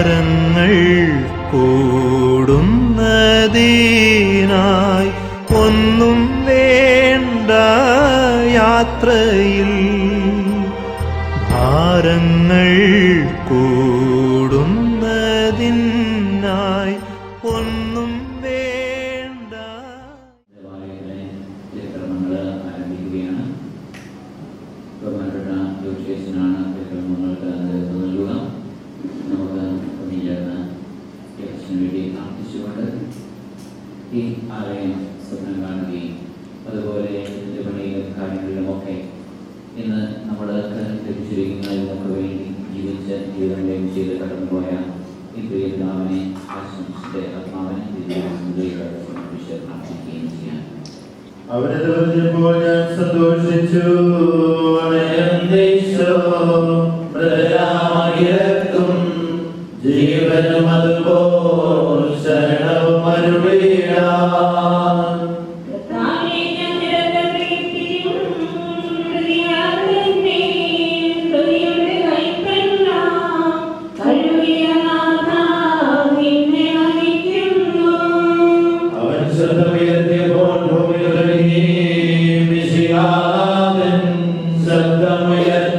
ഭാരങ്ങൾ കൂടുന്നതിനായി ഒന്നും വേണ്ട യാത്രയിൽ. ഭാരങ്ങൾ കൂടുന്നതിനായി ഒന്നും വേണ്ട. ക്രമങ്ങൾ ആരംഭിക്കുകയാണ്. ബഹുമാനപ്പെട്ട ജോഷേഷനാണ് ക്രമങ്ങൾക്ക് നേതൃത്വം നൽകുക. നമുക്ക് ഒന്നിച്ചേർന്ന് യേശുവിന് വേണ്ടി പ്രാർത്ഥിച്ചുകൊണ്ട് ഈ ആലയം സ്വപ്നം കാണുകയും അതുപോലെ ഇതിൻ്റെ പണിയിലും കാര്യങ്ങളിലുമൊക്കെ ഇന്ന് നമ്മൾ ലഭിച്ചിരിക്കുന്ന നമുക്ക് വേണ്ടി ജീവിച്ച ജീവിതങ്ങളെയും ചെയ്ത് കടന്നുപോയ ഈ പ്രിയപിതാവിനെ ആശംസിച്ച് ആത്മാവിനെ സമർപ്പിച്ച് പ്രാർത്ഥിക്കുകയും ചെയ്യാം. അവനെ പറഞ്ഞപ്പോൾ ഞാൻ സന്തോഷിച്ചു. ജീവനും അതുപോൽ ശരണവും അരുളിയിടാൻ. അവൻ ശബ്ദമുയർത്തിയപ്പോൾ ശബ്ദമുയർത്തുമ്പോൾ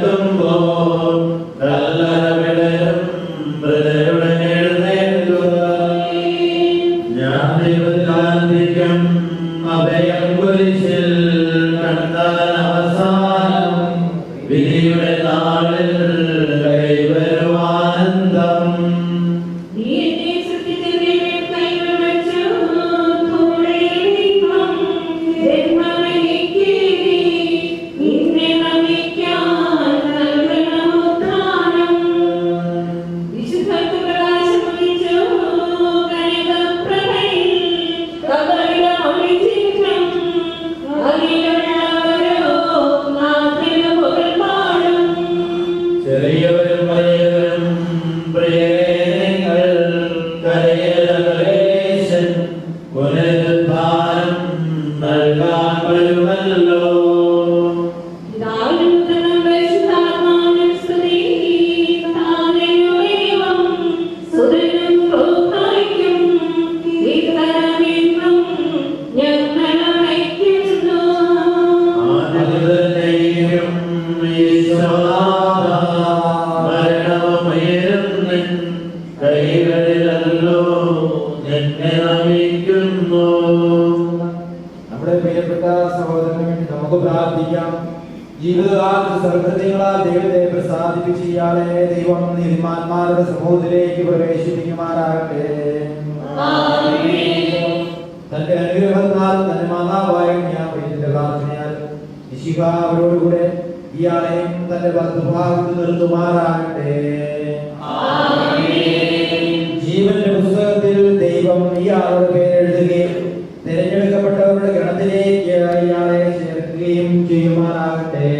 ഞാൻ ദൈവത്തിലായിരിക്കും അഭയം കുരിശിൽ കണ്ടാൽ അവസാനം വിധിയുടെ നാളിൽ കൈവരുവാനന്ദം. ചെറിയവരും വലിയവരും പ്രിയങ്ങൾ കരയേശൻ പുനരുദ്ധാനം നൽകാൻ വരുമല്ലോ. കൈകളിലല്ലോ എന്നെ നമിക്കുന്നു. നമ്മുടെ പ്രിയപ്പെട്ട സഹോദരന് വേണ്ടി നമുക്ക് പ്രാർത്ഥിക്കാം. ജീവിതകാലത്ത് സർവ്വതങ്ങളാൽ ദൈവത്തെ പ്രസാദിപ്പിച്ച് ഇയാളെ ദൈവം നീതിമാന്മാരുടെ സമൂഹത്തിലേക്ക് പ്രവേശിപ്പിക്കുമാറാകട്ടെ. തന്റെ അനുഗ്രഹത്താൽ തന്റെ മാതാവായ ഞാൻ പ്രിയത്തിന്റെ പ്രാർത്ഥനയാൽ മിശിഹ അവരോടുകൂടെ ഇയാളെയും തന്റെ വലതുഭാഗത്ത് നിർത്തുമാറാകട്ടെ. ജീവന്റെ പുസ്തകത്തിൽ ദൈവം ഇയാളുടെ പേരെഴുതുകയും തിരഞ്ഞെടുക്കപ്പെട്ടവരുടെ ഗണത്തിലേക്ക് ഇയാളെ ചേർക്കുകയും ചെയ്യുമാറാകട്ടെ.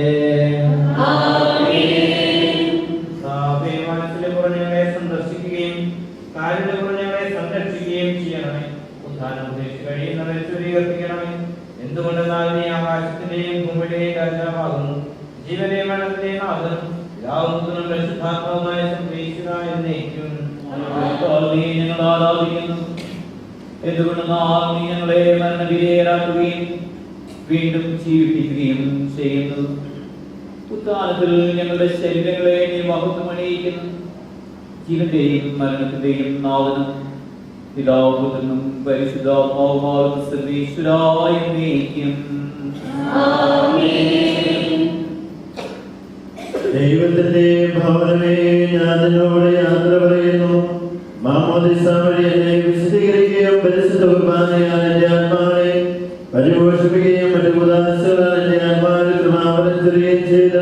മനസ്സിലെ കുറഞ്ഞവരെ സന്ദർശിക്കുകയും കാലിന്റെ കുറഞ്ഞവരെ സംരക്ഷിക്കുകയും ചെയ്യണമേ. ഉദ്ധാനം ഉദ്ദേശിച്ച് കഴിയുന്നവരെ സ്ഥിരീകരിക്കണമേ. എന്തുകൊണ്ടെന്നാൽ നീ ആകാശത്തിന്റെയും ഭൂമിയുടെയും രാജാവാകുന്നു. ജീവനെ മരണത്തിന്റെയും നാഥനും പിതാവും പരിശുദ്ധാത്മാവുമായ സംരക്ഷിക്കുക എന്നേക്കും. ഞങ്ങൾ ആരാധിക്കുന്നു. എന്തുകൊണ്ടെന്നാൽ നീ ഞങ്ങളെ മരണവിധേയരാക്കുകയും വീണ്ടും ജീവിപ്പിക്കുകയും ചെയ്യുന്നു. ഉത്ഥാനത്തിൽ ഞങ്ങളുടെ ശരീരങ്ങളെ നീ മഹത്വമണിയിക്കുന്നു. ജീവന്റെയും മരണത്തിന്റെയും നാഥനും പിതാവുപുത്രനും പരിശുദ്ധാത്മാവുമാകുന്ന സർവ്വേശ്വരായ എന്നേക്കും. ദൈവത്തിന്റെ ഭവനമേ, ഞാൻ നിന്നോട് യാത്ര പറയുന്നു. മാമോദിസ വഴി എന്നെ വിശദീകരിക്കുകയും പരിശുദ്ധ കുർബാനയാൽ എന്റെ ആത്മാവിനെ പരിപോഷിപ്പിക്കുകയും മറ്റു ഉദാസകളാൽ എന്റെ ആത്മാവിൽ കൃപാവരം ചൊരിയുകയും ചെയ്ത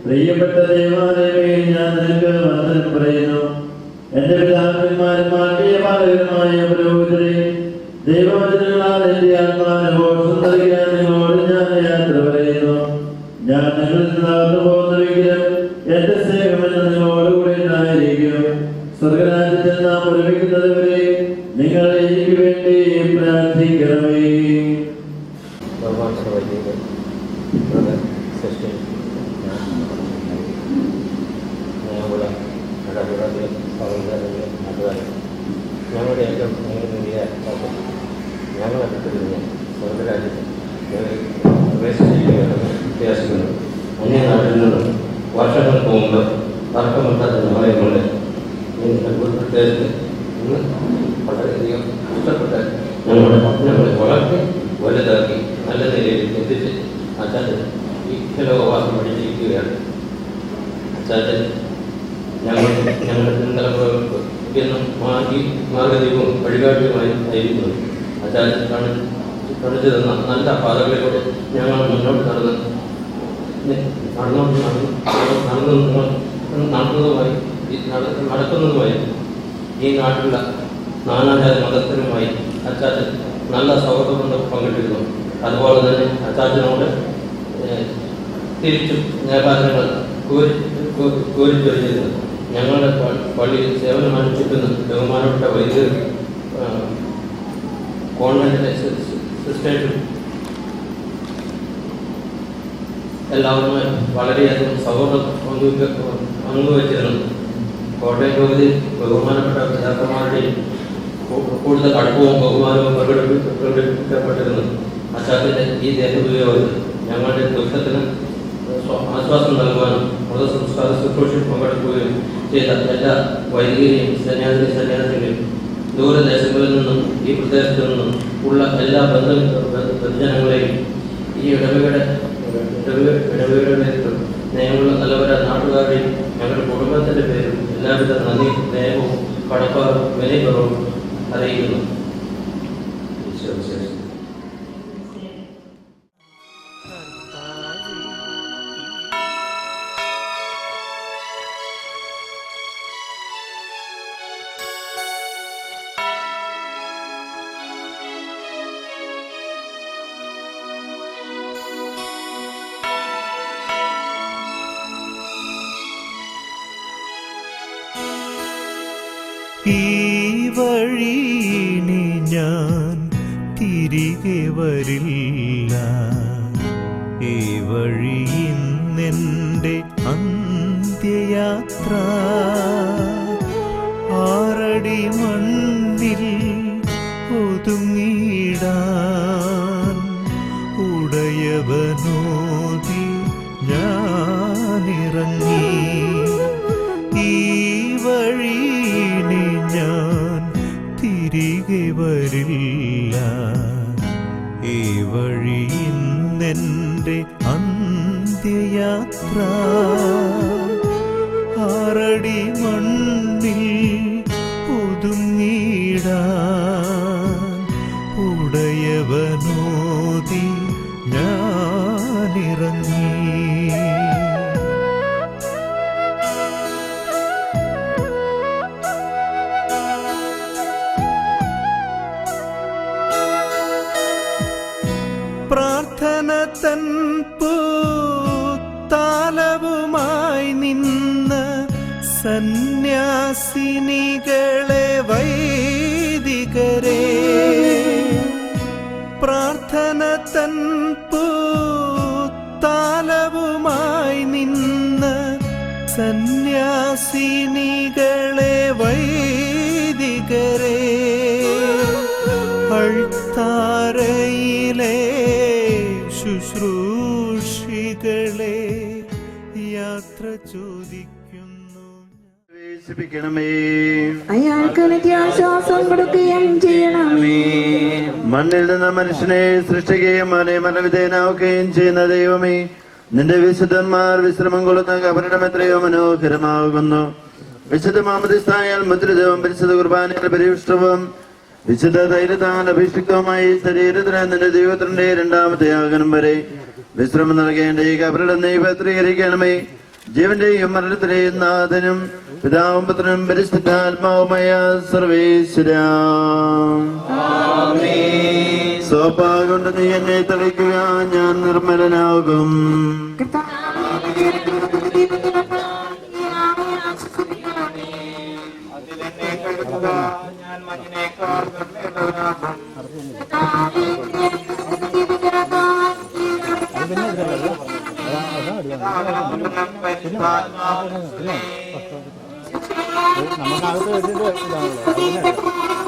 പ്രിയപ്പെട്ട ദേവാലയമേ, ഞാൻ നിനക്ക് വന്ദനം പറയുന്നു. എന്റെ പിതാക്കന്മാരും ആത്മീയപാലകരുമായ പുരോഹിതരെ, ദൈവവചനങ്ങളാൽ എന്റെ ആത്മാവിനെ മോക്ഷം നൽകാൻ നിങ്ങളോട് ഞാൻ യാത്ര പറയുന്നു. ഞാൻ നിങ്ങളിൽ നിന്നകന്നു പോകുന്നുവെങ്കിലും എന്റെ സ്നേഹമെന്ന് നിങ്ങളോടുകൂടെ ഉണ്ടായിരിക്കും. സ്വർഗരാജ്യത്തിൽ നാം ഒരുമിക്കുന്നത് വരെ നിങ്ങൾ എനിക്ക് വേണ്ടി പ്രാർത്ഥിക്കണമേ. ഇടപെടൽ സൗകര്യങ്ങൾ ഞങ്ങളുടെ ഏറ്റവും വലിയ ഞങ്ങളെടുത്തിരുന്ന സ്വർഗരാജ്യത്ത് പ്രവേശിക്കുകയാണെന്ന് വിശ്വസിക്കുന്നു. അന്യനാട്ടിൽ നിന്നും വർഷങ്ങൾക്ക് മുമ്പ് തർക്കമില്ലാത്ത ഞങ്ങളെ കൊണ്ട് പ്രത്യേകിച്ച് ഇന്ന് വളരെയധികം ഇഷ്ടപ്പെട്ട ഞങ്ങളെ വളർത്തി വലുതാക്കി നല്ല നിലയിൽ എത്തിച്ച് അച്ഛൻ ഈ ലോകവാസം പഠിച്ചിരിക്കുകയാണ്. അച്ഛൻ ഞങ്ങളുടെ പിൻതലമുറകൾക്ക് എന്നും മാർഗദീപവും വഴികാട്ടിയുമായി ആയിരിക്കുന്നു. അച്ഛൻ കാണിച്ചു തന്ന നല്ല പാതകളിലൂടെ ഞങ്ങൾ മുന്നോട്ട് നടക്കുന്നതുമായി ഈ നാട്ടിലുള്ള നാനാജാത മതസ്ഥരുമായി അച്ചാച്ചൻ നല്ല സൗഹൃദം പങ്കിട്ടിരുന്നു. അതുപോലെ തന്നെ അച്ചാച്ചനോട് തിരിച്ചും വ്യാപാരങ്ങൾ കോരിച്ചൊരിഞ്ഞിരുന്നു. ഞങ്ങളുടെ പള്ളിയിൽ സേവനമനുഷ്ഠിക്കുന്ന ബഹുമാനപ്പെട്ട വൈദ്യുതി കോൺവെന്റിലെ സിസ്റ്റേഴ്സും എല്ലാവരുമായി വളരെയധികം സൗഹൃദം പങ്കുവച്ചിരുന്നു. കോട്ടയം രൂപതയിൽ ബഹുമാനപ്പെട്ട പിതാക്കന്മാരുടെയും കൂടുതൽ അടുപ്പവും ബഹുമാനവും പ്രകടിപ്പിക്കപ്പെട്ടിരുന്നു. അച്ചാച്ചൻ്റെ ഈ ദേഹോപയോഗത്തിൽ ഞങ്ങളുടെ ദുഃഖത്തിന് ആശ്വാസം നൽകുവാനും മതസംസ്കാര ശുശ്രൂഷയിൽ പങ്കെടുക്കുകയും ചെയ്ത എല്ലാ വൈദികരെയും സന്യാസിനിയും ദൂരദേശങ്ങളിൽ നിന്നും ഈ പ്രദേശത്തു നിന്നും ഉള്ള എല്ലാ ബന്ധുജനങ്ങളെയും ഈ ഇടവകയുടെ നേതൃത്വം സ്നേഹമുള്ള നല്ലവര നാട്ടുകാരുടെയും ഞങ്ങളുടെ കുടുംബത്തിൻ്റെ പേരും എല്ലാവിധ നന്ദി സ്നേഹവും കടപ്പാടും വിനയപൂർവ്വം അറിയിക്കുന്നു. ഈ വഴിയിനി ഞാൻ തിരികെ വരില്ല, ഈ വഴി ഇന്നെൻ്റെ അന്ത്യയാത്ര. ആറടി മണ്ണിൽ ഒതുങ്ങിടാൻ ഉടയവനോതി ഞാനിറങ്ങി. ഈ വഴിയിനി ഞാൻ തിരികെ വരില്ല, ഈ വഴി ഇന്നെൻ്റെ അന്ത്യയാത്ര. ആറടി മണ്ണിൽ ഒതുങ്ങിടാൻ ഉടയവനോതി ഞാനിറങ്ങി. പ്രാർത്ഥന തൻ പൂത്താലവുമായി നിന്ന സന്യാസിനികളെ വൈദികരെ, പ്രാർത്ഥന തൻ പൂത്താലവുമായി നിന്ന സന്യാസിനികളെ വൈദികരെ, അൾത്താരയിലെ ശുശ്രൂഷികളെ യാത്ര ചോദിക്കുന്നു. അയാൾക്ക് നിത്യാശ്വാസം കൊടുക്കുകയും ചെയ്യണമേ. മണ്ണിൽ നിന്ന് മനുഷ്യനെ സൃഷ്ടിക്കുകയും അവനെ മനവിധേയനാവുകയും ചെയ്യുന്ന ദൈവമേ, നിന്റെ വിശുദ്ധന്മാർ വിശ്രമം കൊള്ളുന്ന കബറിടം എത്രയോ മനോഹരമാകുന്നു. വിശുദ്ധ മാമോദീസായാൽ മുദ്രിതവും പരിശുദ്ധ കുർബാനയുടെ പരിവിഷ്ടവും വിശുദ്ധ ധൈര്യത്താൽ അഭിഷിക്തവുമായി ശരീരത്തിന് നിന്റെ ദൈവത്തിന്റെ രണ്ടാമത്തെ ആഗമനം വരെ വിശ്രമം നൽകേണ്ട ഈ കബറിടം നീ പത്രീകരിക്കണമേ. ജീവന്റെയും മരണത്തിന്റെയും നാഥനും പിതാവും പുത്രനും പരിശുദ്ധാത്മാവുമായ സർവേശ്വര, സോപ്പാ കൊണ്ട് നീ എന്നെ തളിക്കുക, ഞാൻ നിർമ്മലനാകും. ഞാൻ മകനേക്കാൾ നിർമ്മലനാകും. നമുക്കകത്ത് വെച്ചിട്ട് ഇതാണല്ലോ.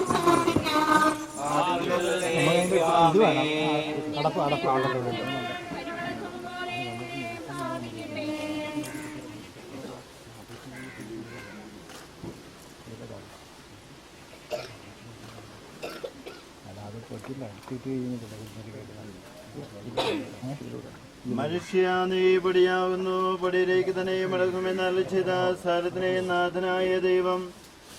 മനുഷ്യ നീ പൊടിയാകുന്നു, പൊടിയിലേക്ക് തന്നെ മടങ്ങുമെന്ന അലക്ഷ്യത സാരത്തിനെ നാഥനായ ദൈവം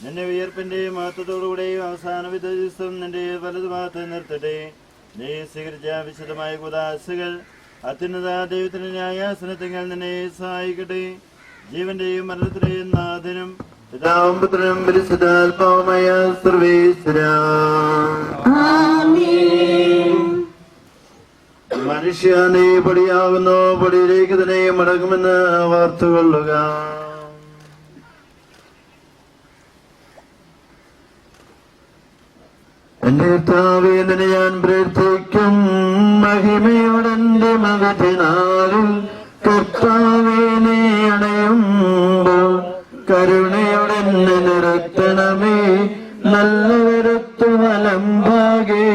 നിന്റെ വിയർപ്പിന്റെ മഹത്വത്തോടുകൂടെയും അവസാന വിധ ദിവസം നിന്റെ വലതുഭാഗത്ത് നിർത്തട്ടെ. നീ സ്വീകരിച്ച വിശദമായ കുദാശകൾ അത്യുന്നത ദൈവത്തിന്റെ ന്യായാസനത്തിങ്ങൾ നിന്നെ സഹായിക്കട്ടെ. ജീവന്റെയും മരണത്തിന്റെയും നാഥനും പിതാവും പുത്രനും പരിശുദ്ധാത്മാവുമായ സർവേശ്വരാ. മനുഷ്യ നീ പൊടിയാകുന്നു, പൊടിയിലേക്ക് തന്നെ മടങ്ങുമെന്ന് വാർത്തുകൊള്ളുക. എന്റെ കർത്താവേ, നിന്നെ ഞാൻ പ്രാർത്ഥിക്കും. മഹിമയോടെന്റെ മകതിനാളിൽ കർത്താവേ നീ അണയുമ്പോൾ കരുണയോടെ എന്നെ നിർത്തണമേ. നല്ലവരത്തു വലംഭാഗേ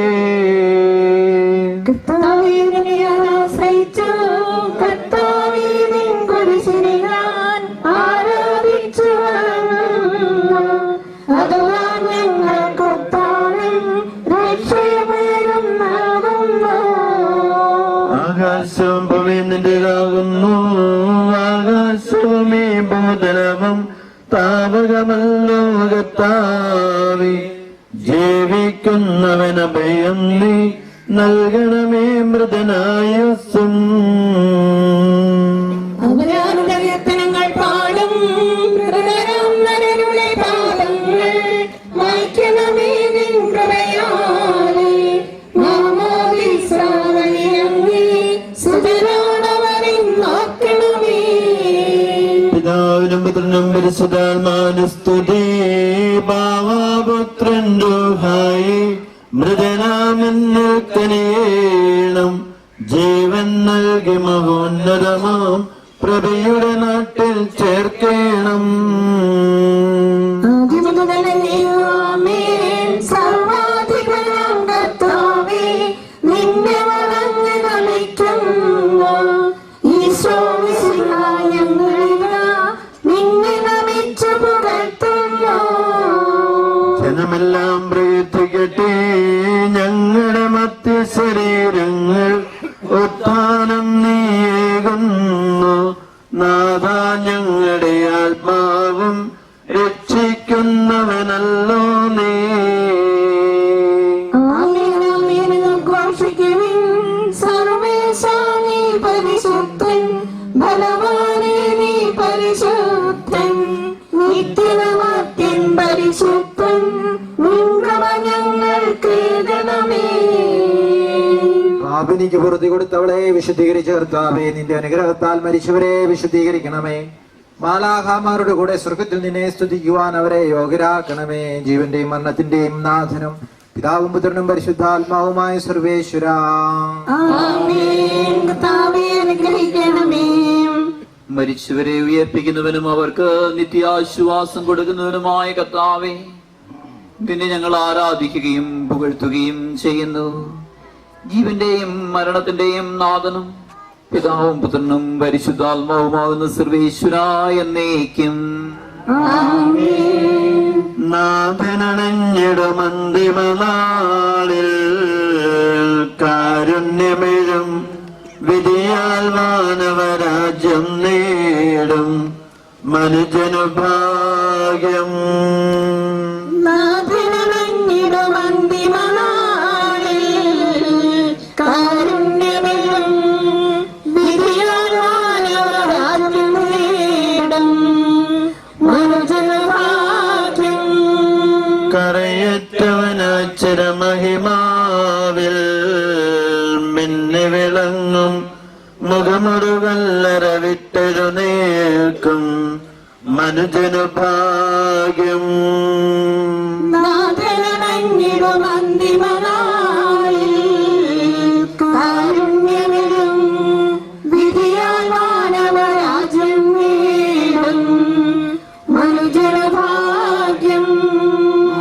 ആകാശവും ഭൂമിയും നിന്റേതാകുന്നു. ആകാശവും ഈ ഭൂതലവും താവകമല്ലോ കർത്താവേ. ജീവിക്കുന്നവനഭയം നീ നൽകണമേ മൃതനായുസ്സും. അവരാനുദയത്തനങ്ങൾ പാടും നരരുടെ പാദങ്ങൾ വായിക്കണമേ നിൻ കൃപയാലെ. പിതാവിനും പുത്രനും പരിശുദ്ധാത്മാവിനും സ്തുതി. ഭാവപുത്രൻ രൂഹായി മൃതനാമെന്ന് കനിയേണം. ജീവൻ നൽകി മഹോന്നതമാം പ്രഭയുടെ നാട്ടിൽ ചേർക്കണം. ജനമെല്ലാം പ്രകീർത്തിക്കട്ടെ ഞങ്ങളുടെ മധ്യ ശരീരങ്ങൾ ഉത്ഥാനം നീയേകുന്നു. നാഥ ഞങ്ങളുടെ ആത്മാവും രക്ഷിക്കുന്നവനല്ലോ നീ. പരിശുദ്ധൻ ബലവാനേ നീ പരിശുദ്ധൻ നിത്യനമത്യൻ പരിശുദ്ധൻ പാപിനിക്ക് പുറത്തു കൊടുത്തവളെ വിശുദ്ധീകരിച്ച കർത്താവേ, നിന്റെ അനുഗ്രഹത്താൽ മരിച്ചവരെ വിശുദ്ധീകരിക്കണമേ. മാലാഖമാരുടെ കൂടെ സ്വർഗത്തിൽ നിന്നെ സ്തുതിക്കുവാൻ അവരെ യോഗ്യരാക്കണമേ. ജീവന്റെയും മരണത്തിന്റെയും നാഥനും പിതാവും പുത്രനും പരിശുദ്ധാത്മാവുമായ സർവേശ്വരാ. മരിച്ചവരെ ഉയർപ്പിക്കുന്നവനും അവർക്ക് നിത്യാശ്വാസം കൊടുക്കുന്നവനുമായ കർത്താവേ, നിന്നെ ഞങ്ങൾ ആരാധിക്കുകയും പുകഴ്ത്തുകയും ചെയ്യുന്നു. ജീവന്റെയും മരണത്തിന്റെയും നാഥനും പിതാവും പുത്രനും പരിശുദ്ധാത്മാവുമാകുന്ന സർവേശ്വരായ എന്നേക്കും. നാഥനണഞ്ഞിടുമന്തിമനാളിൽ കാരുണ്യമെഴും വിധിയാൽ മാനവരാജ്യം നേടും മനുജനു ഭാഗ്യം. കരയറ്റവനക്ഷരമഹിമാവിൽ മിന്നി വിളങ്ങും മുഖമുറുകല്ലറ വിട്ടെഴുന്നേൽക്കും മനുജനു ഭാഗ്യം.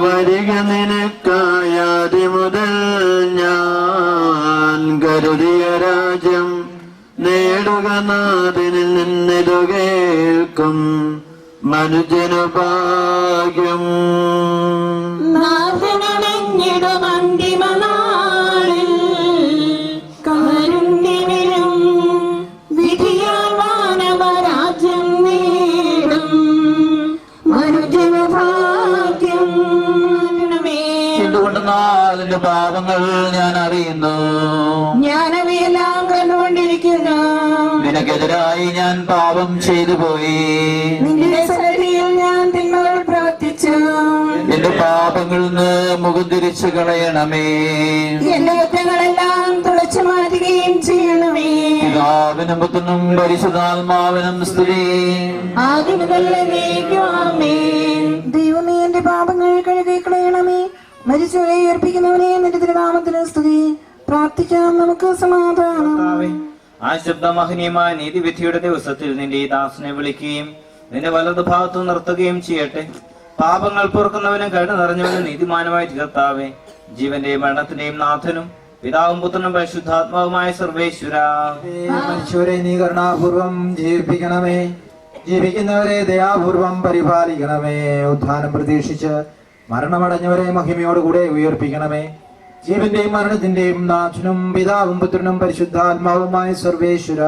വരിക നിനക്കായാതി മുതൽ ഞാൻ കരുതിയ രാജ്യം നേടുക നാഥനിൽ നിന്നിതു കേൾക്കും മനുജനു ഭാഗ്യം. നാഥനണഞ്ഞിടും അന്തിമനാളിൽ കാരുണ്യമിലും വിധിയാൽ വാനവരാജ്യം നേടും മനുജനു ഭാഗ്യം. എന്തുകൊണ്ടെന്നാൽ നിന്റെ പാപങ്ങൾ ഞാൻ അറിയുന്നു, ഞാനവയെല്ലാം കണ്ടുകൊണ്ടിരിക്കുന്നു. നിനക്കെതിരായി ഞാൻ പാപം ചെയ്തു പോയി, നിന്റെ സന്നിധിയിൽ ഞാൻ തിന്മകൾ പ്രവർത്തിച്ചു. എന്റെ പാപങ്ങളിൽ നിന്ന് മുഖം തിരിച്ചു കളയണമേ, എന്റെ കുറ്റങ്ങളെല്ലാം തുളച്ചു മാറ്റുകയും ചെയ്യണമേ. പിതാവിനും പുത്രനും പരിശുദ്ധാത്മാവിനും സ്തുതി. ആദ്യം മുതൽ എന്നേക്കും ആമേൻ. ദൈവമേ, എന്റെ പാപങ്ങൾ കഴുകി കളയണമേ. മരിച്ചവരെ ഉയർപ്പിക്കുന്നവനെ നിന്റെ തിരുനാമത്തിന് സ്തുതി. പ്രാർത്ഥിക്കാം, നമുക്ക് സമാധാനം. ആ ശബ്ദമഹനീയമായ നീതിവിധിയുടെ ദിവസത്തിൽ നിന്റെ ഈ ദാസനെ വിളിക്കുകയും നിന്റെ വലതു ഭാഗത്തു നിർത്തുകയും ചെയ്യട്ടെ. പാപങ്ങൾ പൊറുക്കുന്നവനും കരുണ നിറഞ്ഞവനും നീതിമാനുമായി കർത്താവേ, ജീവന്റെയും മരണത്തിന്റെയും നാഥനും പിതാവും പുത്രനും പരിശുദ്ധാത്മാവുമായ സർവേശ്വര, മനുഷ്യരെ നീ കരുണാപൂർവം ജീവിപ്പിക്കണമേ, ജീവിക്കുന്നവരെ ദയാപൂർവം പരിപാലിക്കണമേ. ഉദ്ധാനം പ്രതീക്ഷിച്ച് മരണമടഞ്ഞവരെ മഹിമയോടുകൂടെ ഉയർപ്പിക്കണമേ. ജീവന്റെയും മരണത്തിന്റെയും നാഥനും പിതാവും പുത്രനും പരിശുദ്ധാത്മാവുമായ സർവേശ്വര,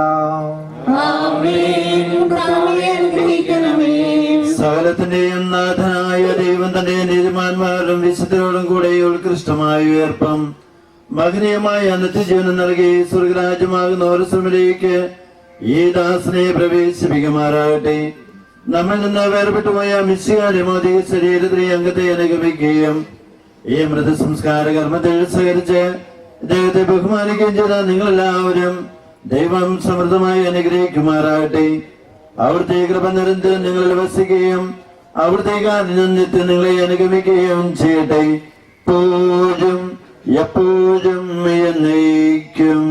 സകലത്തിന്റെയും നാഥനായ ദൈവം തന്റെ നീതിമാന്മാരും വിശുദ്ധരോടും കൂടെ ഉത്കൃഷ്ടമായ ഉയർപ്പം മഹനീയമായ നിത്യജീവനം നൽകി സ്വർഗരാജ്യമാകുന്ന ഓരോ ഈ ദാസനെ പ്രവേശിപ്പിക്കുമാറാകട്ടെ. നമ്മിൽ നിന്ന് വേർപെട്ടുപോയ മിശിഹായുടെ ശരീരത്തിലെ അംഗത്തെ അനുഗമിക്കുകയും ഈ മൃതസംസ്കാര കർമ്മത്തിൽ സഹകരിച്ച് അദ്ദേഹത്തെ ബഹുമാനിക്കുകയും ചെയ്ത നിങ്ങളെല്ലാവരും ദൈവം സമൃദ്ധമായി അനുഗ്രഹിക്കുമാറാകട്ടെ. അവിടുത്തെ കൃപ നിരന്തരം നിങ്ങളിൽ വസിക്കുകയും അവിടുത്തെ നിത്യം നിങ്ങളെ അനുഗമിക്കുകയും ചെയ്യട്ടെ, എപ്പോഴും എപ്പോഴും എന്നേക്കും.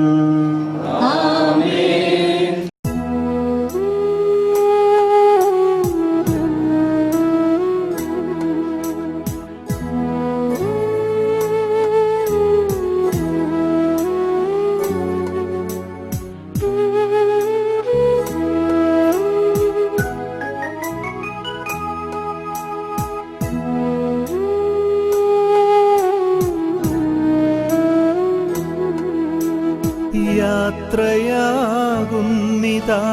യാത്രയാകുന്നിതാ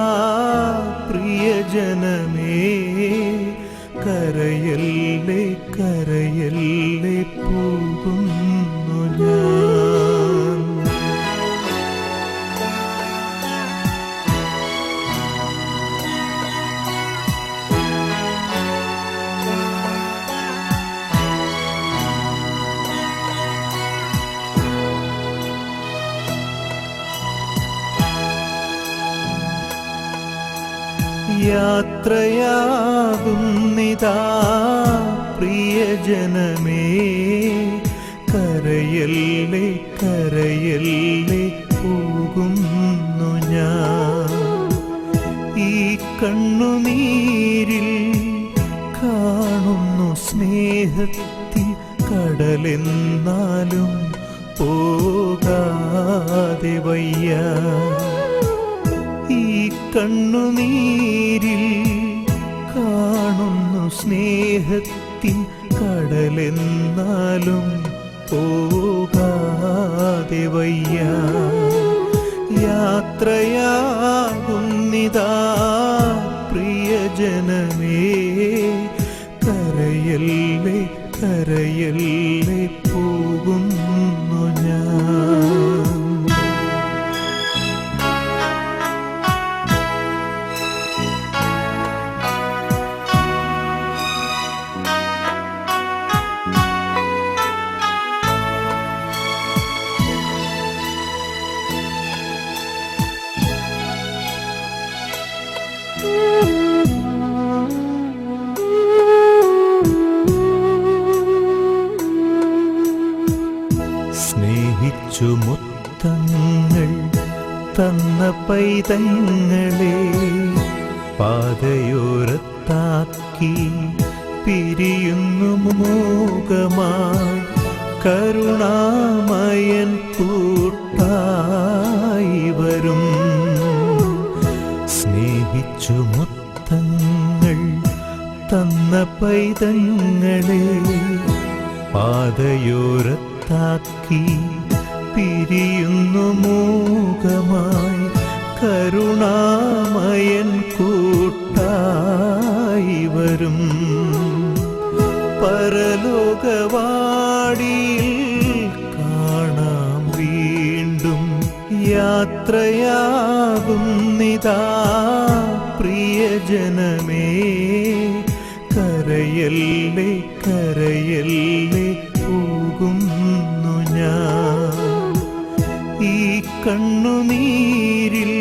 പ്രിയജനമേ, കരയല്ലേ കരയല്ലേ പോകുന്നു ഞാൻ. യാത്രയാകുന്നിതാ പ്രിയജനമേ, കരയല്ലേ കരയല്ലേ പോകുന്നു ഞാൻ. ഈ കണ്ണുനീരിൽ കാണുന്നു സ്നേഹത്തിൽ കടലെന്നാലും പോകാതെ വയ്യ. ഈ കണ്ണുനീരിൽ കാണുന്നു സ്നേഹത്തിൻ കടലെന്നാലും പോകാതെ വയ്യ. യാത്രയാകുന്നിതാ പ്രിയജനമേ, കരയല്ലേ കരയല്ലേ പോകുന്നു ഞാൻ. സ്നേഹിച്ചു മുത്തങ്ങൾ തന്ന പൈതങ്ങളെ പാതയോരത്താക്കി പിരിയുന്നു മൂകമായി കരുണാമയൻ കൂട്ടായി വരും. സ്നേഹിച്ചു മുത്തങ്ങൾ തന്ന പൈതങ്ങളെ പാതയോരത്താക്കി പിരിയുന്നു മൂകമായി. കരുണാമയൻ കൂട്ടായി വരും. പരലോകവാടിയിൽ കാണാം വീണ്ടും. യാത്രയാകുന്നിതാ പ്രിയജനമേ, കരയല്ലേ കരയല്ലേ പോകുന്നു ഞാൻ. ഈ കണ്ണുനീരിൽ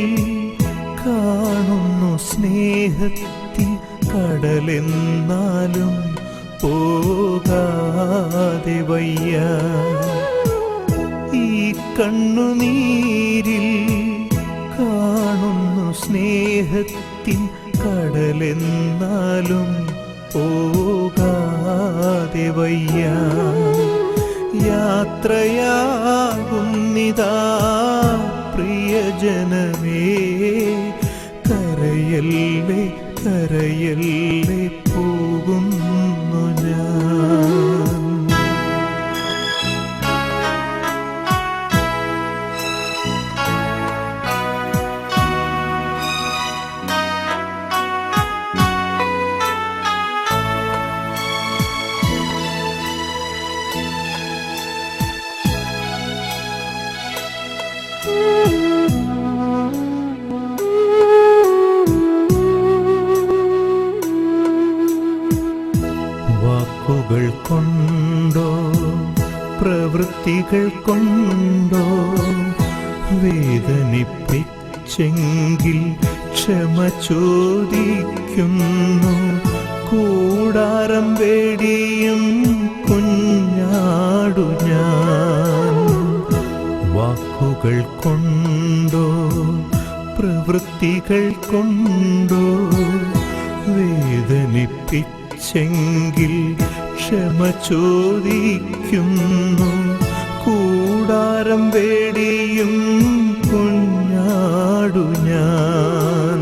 കാണുന്നു സ്നേഹത്തിൻ കടലെന്നാലും പോകാതെ വയ്യ. ഈ കണ്ണുനീരിൽ കാണുന്നു സ്നേഹത്തിൻ കടലെന്നാലും പോകാതെ വയ്യ. യാത്രയാകുന്നിതാ പ്രിയജനമേ, കരയല്ലേ കരയല്ലേ പോകുന്നു ഞാൻ. വാക്കുകൾ കൊണ്ടോ പ്രവൃത്തികൾ കൊണ്ടോ വേദനിപ്പിച്ചെങ്കിൽ ക്ഷമ ചോദിക്കുന്നു. കൂടാരം വേടിയും കുഞ്ഞാടു ഞാൻ. വാക്കുകൾ കൊണ്ടോ പ്രവൃത്തികൾ കൊണ്ടോ വേദനിപ്പിച്ചെങ്കിൽ ക്ഷമ ചോദിക്കുന്നു. കൂടാരം വേടിയും കുഞ്ഞാടു ഞാൻ.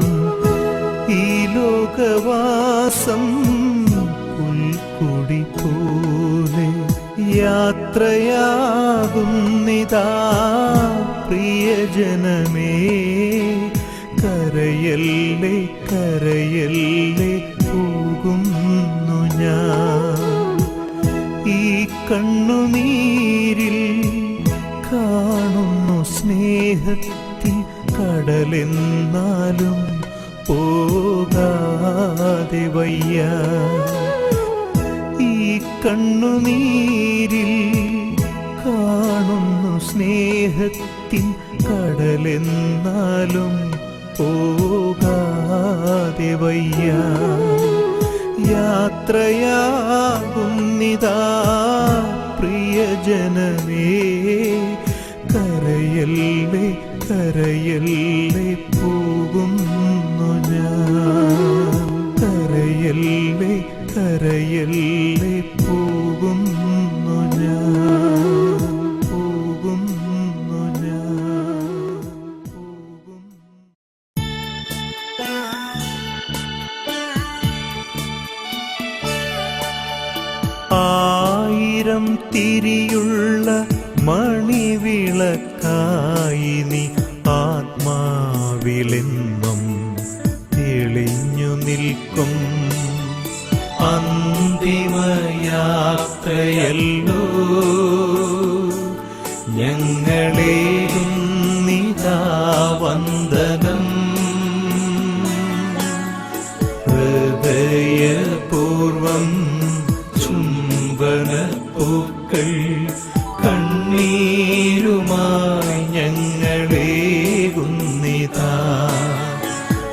ഈ ലോകവാസം പുൽക്കൊടി പോലെ യാത്രയാകുന്നിതാ പ്രിയജനമേ, കരയല്ലേ കരയല്ലേ പോകുന്നു ഞാൻ. ഈ കണ്ണുനീരിൽ കാണുന്നു സ്നേഹത്തിൻ കടലെന്നാലും പോകാതെ വയ്യ. ഈ കണ്ണുനീരിൽ കാണുന്നു സ്നേഹത്തിൻ കടലെന്നാലും പോകാതെ വയ്യ. യാത്രയാകുന്നിതാ പ്രിയജനമേ, കരയല്ലേ കരയല്ലേ പോകുന്നു ഞാൻ. കരയല്ലേ കരയല്ലേ പോകുന്നു ഞാൻ. പോകുന്നു ഞാൻ. ആയിരം തിരിയുള്ള മണിവിളക്കായി നീ ആത്മാവിലെന്നും തെളിഞ്ഞു നിൽക്കും. അന്തിമയാത്രയല്ലോ ഞങ്ങളേകും നിതാ വന്ദനം. ഹൃദയപൂർവം ചുംബനപ്പൂക്കൾ കണ്ണീരുമായി ഞങ്ങളേകുന്നിതാ.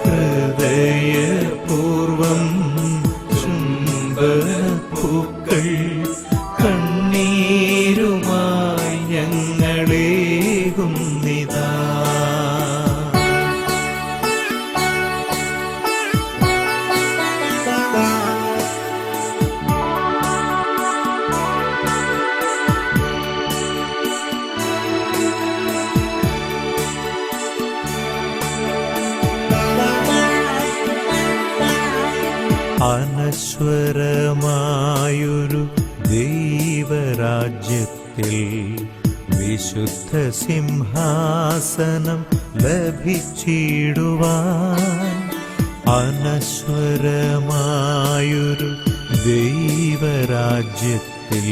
ഹൃദയപൂർവം ചുംബനപ്പൂക്കൾ കണ്ണീരുമായി ഞങ്ങളേകുന്നിതാ. അനശ്വരമായൊരു ദൈവരാജ്യത്തിൽ വിശുദ്ധ സിംഹാസനം ലഭിച്ചിടുവാൻ അനശ്വരമായൊരു ദൈവരാജ്യത്തിൽ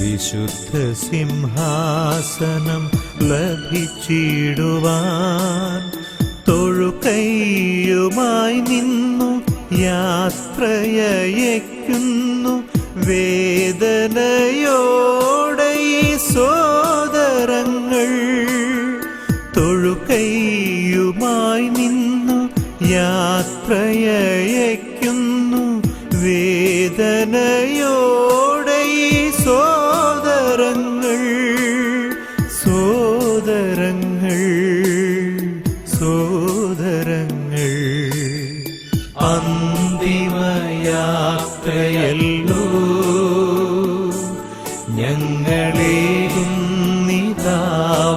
വിശുദ്ധ സിംഹാസനം ലഭിച്ചിടുവാൻ തൊഴുകൈയുമായി നിന്നു യാത്രയയക്കുന്നു വേദനയോടെ ഈ സോദരങ്ങൾ. തൊഴുകൈയുമായി നിന്നു യാത്രയയക്കുന്നു വേദനയോടെ ഈ സോദരങ്ങൾ. സോദരങ്ങൾ സോദരങ്ങൾ അന്തിമയാത്രയല്ലോ ഞങ്ങളേകുന്നിതാ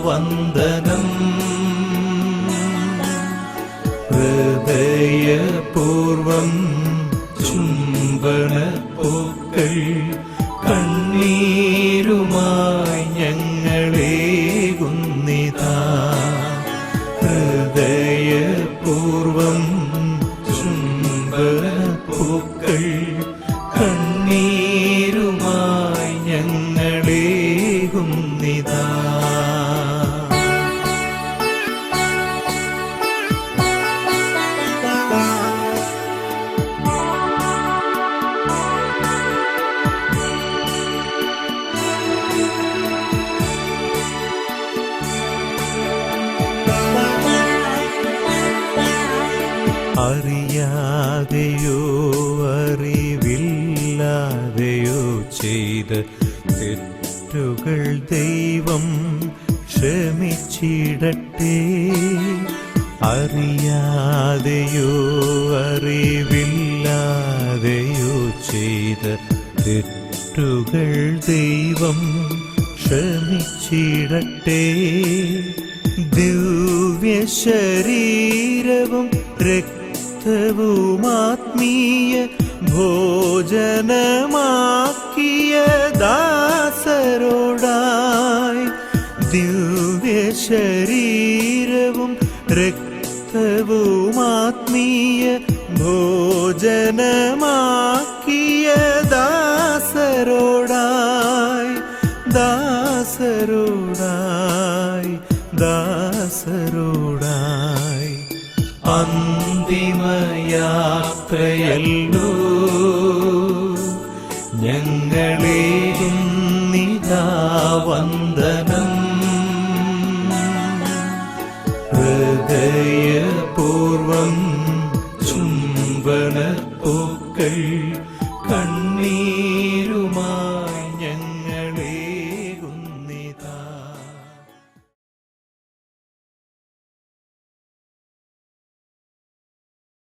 വന്ദനം. ഹൃദയപൂർവം ചുംബനപ്പൂക്കൾ കണ്ണീരുമായി ഞങ്ങളേകുന്നിതാ. ഹൃദയപൂർവം ചുംബനപ്പൂക്കൾ കണ്ണീരുമായി ഞങ്ങളേകുന്നിതാ. അറിയാതെയോ അറിവില്ലാതെയോ ചെയ്ത തെറ്റുകൾ ദൈവം ക്ഷമിച്ചിടട്ടെ. അറിയാതെയോ അറിവില്ലാതെയോ ചെയ്ത തെറ്റുകൾ ദൈവം ക്ഷമിച്ചിടട്ടെ. ദിവ്യശരീരവും രക്തവുമാത്മീയ ഭോജനമാക്കിയ ദാസരോടായി. ദിവ്യശരീരവും രക്തവുമാത്മീയ ഭോജനമാക്കിയ ദാസരോടായി. ദാസരോടായി ദാസരോടായി അന്തിമയാത്രയല്ലോ ഞങ്ങളേകുന്നിതാ വന്ദനം. ഹൃദയപൂർവം ചുംബനപ്പൂക്കൾ കണ്ണീർ